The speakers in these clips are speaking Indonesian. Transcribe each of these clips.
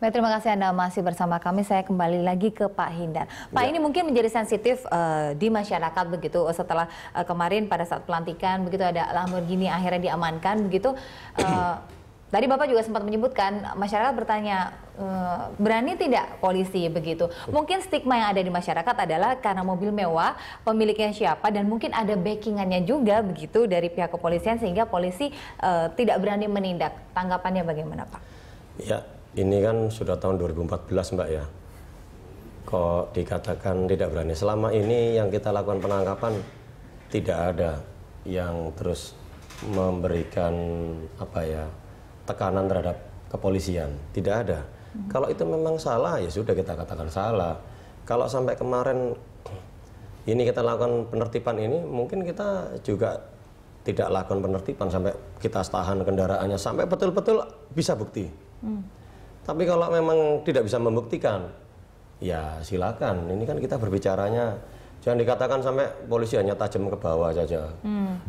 Baik, terima kasih Anda masih bersama kami. Saya kembali lagi ke Pak Hindar. Pak, ini mungkin menjadi sensitif di masyarakat begitu setelah kemarin pada saat pelantikan begitu ada Lamborghini akhirnya diamankan begitu. Tadi Bapak juga sempat menyebutkan masyarakat bertanya berani tidak polisi begitu. Mungkin stigma yang ada di masyarakat adalah karena mobil mewah, pemiliknya siapa, dan mungkin ada backingannya juga begitu dari pihak kepolisian sehingga polisi tidak berani menindak. Tanggapannya bagaimana, Pak? Ya, ini kan sudah tahun 2014 Mbak ya. Kok dikatakan tidak berani? Selama ini yang kita lakukan penangkapan tidak ada yang terus memberikan tekanan terhadap kepolisian. Tidak ada. Kalau itu memang salah ya sudah kita katakan salah. Kalau sampai kemarin ini kita lakukan penertiban ini, mungkin kita juga tidak lakukan penertiban sampai kita tahan kendaraannya sampai betul-betul bisa bukti. Tapi kalau memang tidak bisa membuktikan, ya silakan. Ini kan kita berbicaranya, jangan dikatakan sampai polisi hanya tajam ke bawah saja,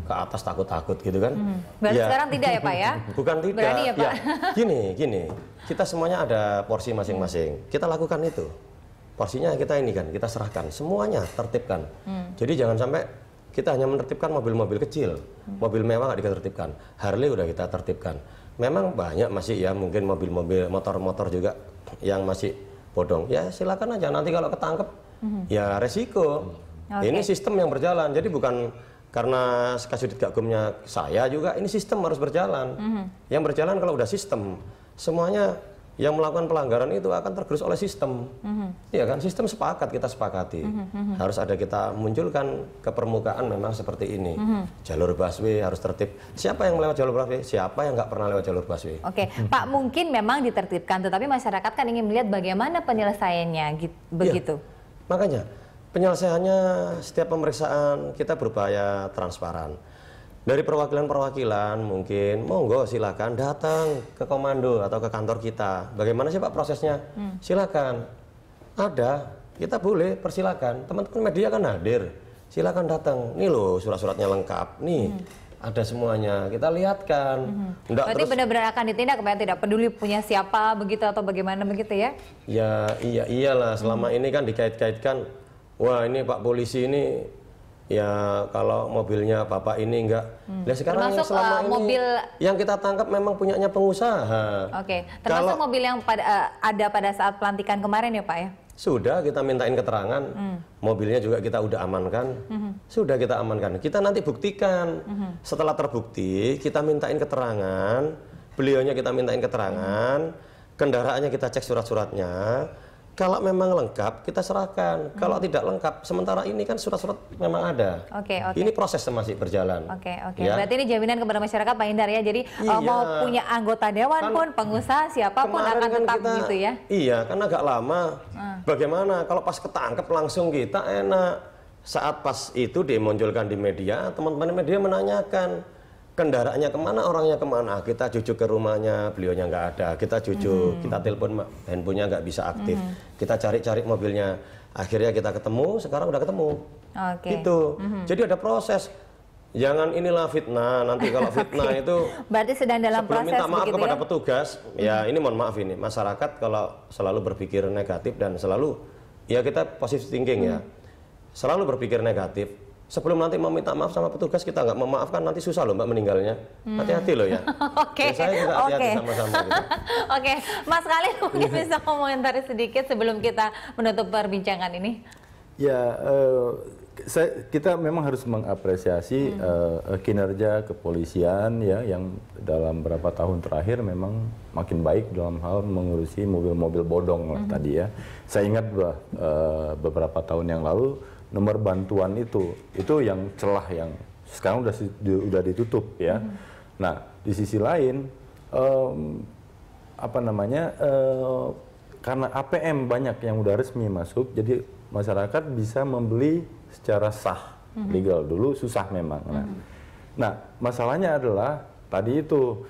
ke atas takut-takut gitu kan. Berarti ya, sekarang tidak ya Pak ya? Bukan tidak. Berani ya Pak? Ya, gini, kita semuanya ada porsi masing-masing. Kita lakukan itu. Porsinya kita ini kan, kita serahkan. Semuanya tertibkan. Jadi jangan sampai kita hanya menertibkan mobil-mobil kecil. Mobil mewah nggak ditertibkan. Harley udah kita tertibkan. Memang banyak masih ya mungkin mobil-mobil motor-motor juga yang masih bodong. Ya silakan aja, nanti kalau ketangkep ya resiko. Ini sistem yang berjalan, jadi bukan karena Kasudit Gakumnya saya juga, ini sistem harus berjalan. Yang berjalan kalau udah sistem, semuanya yang melakukan pelanggaran itu akan tergerus oleh sistem. Iya kan, sistem sepakat, kita sepakati. Harus ada kita munculkan ke permukaan memang seperti ini. Jalur busway harus tertib. Siapa yang melewat jalur busway? Siapa yang nggak pernah lewat jalur busway? Oke, Pak, mungkin memang ditertibkan, tetapi masyarakat kan ingin melihat bagaimana penyelesaiannya begitu. Ya, makanya penyelesaiannya setiap pemeriksaan kita berupaya transparan. Dari perwakilan-perwakilan mungkin, monggo silakan datang ke komando atau ke kantor kita. Bagaimana sih Pak prosesnya? Silakan. Ada, kita boleh persilakan. Teman-teman media kan hadir. Silakan datang. Nih loh surat-suratnya lengkap. Nih ada semuanya. Kita lihatkan. Berarti benar-benar akan ditindak, Pak, tidak peduli punya siapa begitu atau bagaimana begitu ya? Ya iyalah. Selama ini kan dikait-kaitkan. Wah ini Pak polisi ini. Ya kalau mobilnya bapak ini enggak. Nah sekarang termasuk selama ini mobil yang kita tangkap memang punyanya pengusaha. Oke, termasuk mobil yang ada pada saat pelantikan kemarin ya Pak ya? Sudah kita mintain keterangan, mobilnya juga kita udah amankan, sudah kita amankan. Kita nanti buktikan. Setelah terbukti kita mintain keterangan, beliaunya kita mintain keterangan, kendaraannya kita cek surat-suratnya. Kalau memang lengkap, kita serahkan. Kalau tidak lengkap, sementara ini kan surat-surat memang ada. Ini proses masih berjalan. Ya? Berarti ini jaminan kepada masyarakat Pak Hindar ya. Jadi mau punya anggota dewan pun, pengusaha, siapapun akan tetap gitu ya. Iya, kan agak lama. Bagaimana kalau pas ketangkep langsung kita enak. Saat pas itu dimunculkan di media, teman-teman media menanyakan. Kendaraannya kemana, orangnya kemana, kita jujuk ke rumahnya, beliaunya nggak ada, kita jujuk, kita telepon handphonenya nggak bisa aktif, kita cari-cari mobilnya, akhirnya kita ketemu, sekarang udah ketemu, gitu. Jadi ada proses, jangan inilah fitnah, nanti kalau fitnah itu berarti sedang dalam proses minta maaf kepada ya? petugas, ya ini mohon maaf ini, masyarakat kalau selalu berpikir negatif dan selalu, ya kita positive thinking ya, selalu berpikir negatif. Sebelum nanti meminta maaf sama petugas, kita nggak memaafkan, nanti susah loh Mbak meninggalnya. Hati-hati loh ya. Saya juga hati-hati sama-sama gitu. Mas Khalid mungkin bisa komentari sedikit sebelum kita menutup perbincangan ini. Ya, kita memang harus mengapresiasi kinerja kepolisian ya, yang dalam beberapa tahun terakhir memang makin baik dalam hal mengurusi mobil-mobil bodong lah tadi ya. Saya ingat beberapa tahun yang lalu, nomor bantuan itu yang celah yang sekarang udah ditutup ya. Nah di sisi lain karena APM banyak yang udah resmi masuk, jadi masyarakat bisa membeli secara sah, legal. Dulu susah memang. Nah masalahnya adalah tadi itu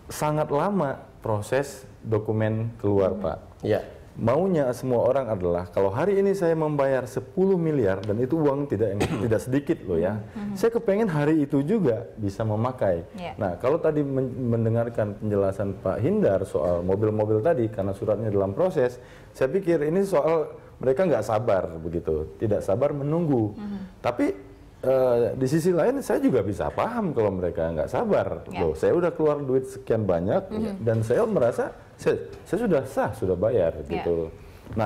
sangat lama proses dokumen keluar Pak. Ya. maunya semua orang adalah kalau hari ini saya membayar 10 miliar dan itu uang tidak sedikit loh ya. Saya kepengen hari itu juga bisa memakai. Nah, kalau tadi mendengarkan penjelasan Pak Hindar soal mobil-mobil tadi karena suratnya dalam proses, saya pikir ini soal mereka nggak sabar begitu, tidak sabar menunggu. Tapi di sisi lain saya juga bisa paham kalau mereka nggak sabar. Loh, saya udah keluar duit sekian banyak dan saya merasa saya sudah bayar gitu. Nah,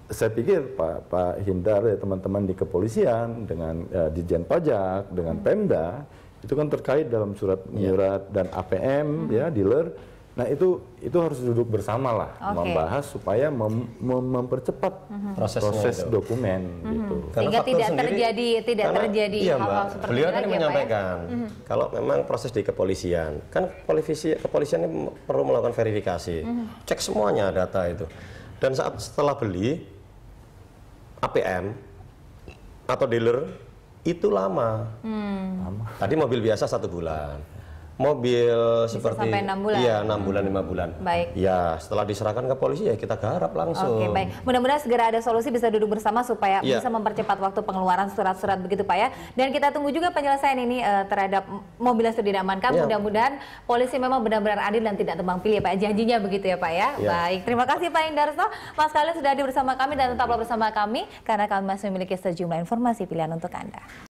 saya pikir Pak Hindar ya teman-teman di kepolisian dengan Ditjen Pajak dengan Pemda itu kan terkait dalam surat menyurat dan APM ya dealer. Nah itu harus duduk bersama lah membahas supaya mempercepat proses dokumen gitu. Sehingga tidak terjadi hal-hal seperti beliau itu kan lagi, menyampaikan kalau memang proses di kepolisian kan kepolisian ini perlu melakukan verifikasi, cek semuanya data itu. Dan setelah beli APM atau dealer itu lama. Tadi mobil biasa 1 bulan. Mobil bisa seperti sampai 6 bulan. Iya, 6 bulan 5 bulan. Baik. Ya, setelah diserahkan ke polisi ya kita garap langsung. Oke, baik. Mudah-mudahan segera ada solusi bisa duduk bersama supaya bisa mempercepat waktu pengeluaran surat-surat begitu Pak ya. Dan kita tunggu juga penyelesaian ini terhadap mobil yang sudah diamankan. Mudah-mudahan polisi memang benar-benar adil dan tidak tebang pilih ya Pak. Janjinya begitu ya Pak ya. Baik, terima kasih Pak Hindarto. Mas kalian sudah hadir bersama kami dan tetaplah bersama kami karena kami masih memiliki sejumlah informasi pilihan untuk Anda.